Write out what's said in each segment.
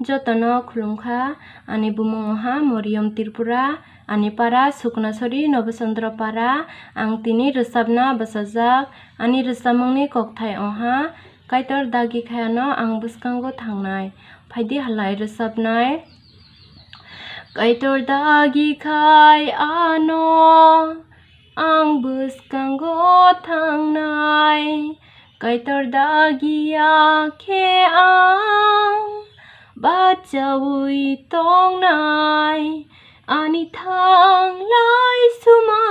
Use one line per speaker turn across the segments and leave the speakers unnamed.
jotono khulumkha ani bumungha Mariam Tripura ani para Suknasori Novachandra para ang tini resabna basajak ani Rwchabmungni kokthai oha kaitor dagi khayano ang bwskango thangnai phaidi halai rwchabnai kaitor dagi khai ano ang bwskango thangnai kaitor dagi akhe ang bachawi tongnai ani thanglai suma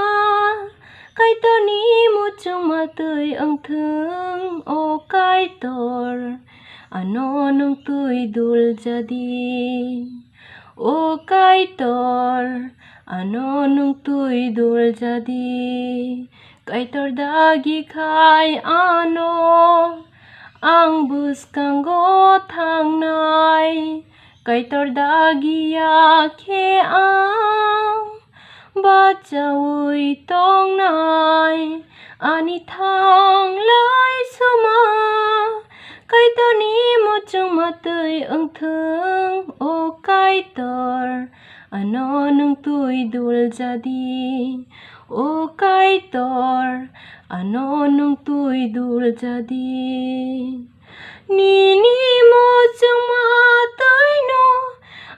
kaitor ni muchung matui ang thung o kaitor ano nung tui dul jadi o kaitor ano nung tui dul jadi kaitor dagi khai ano ang bwskango thangnai kaitor dagi akhe ang bachawi tongnai ani thanglai suma kaitor ni muchung matui ang thung o kaitor ano nung tui dul jadi o kaitor ano nung tui dul jadi nini muchung matui no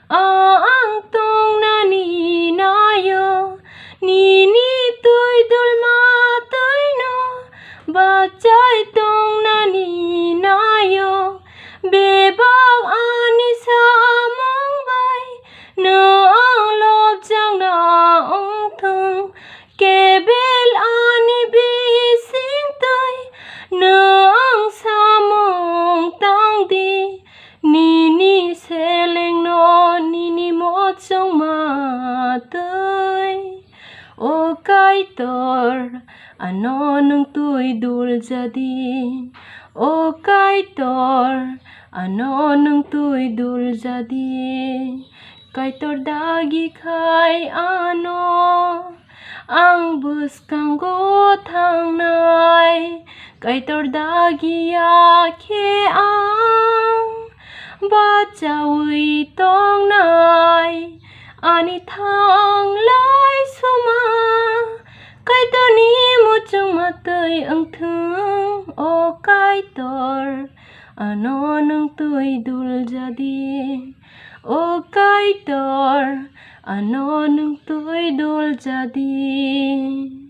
ang tong nani nayo nini tui dul matui no bachai tong nani nayo bebak ani samung bai no ang lob jang na ong thung kebel ani bising tui no ang samung tang di nini seleng no nini mo chong ma tui o kaitor ano nung tui dul jadi o kaitor ano nung tui dul jadi kaitor dagi khai ano ang bwskango thangnai kaitor dagi akhe ang bachawi tongnai ani thanglai suma kaitor ni muchung matui ang thung o kaitor ano nung tui dul jadi o kaitor ano nung tui dul jadi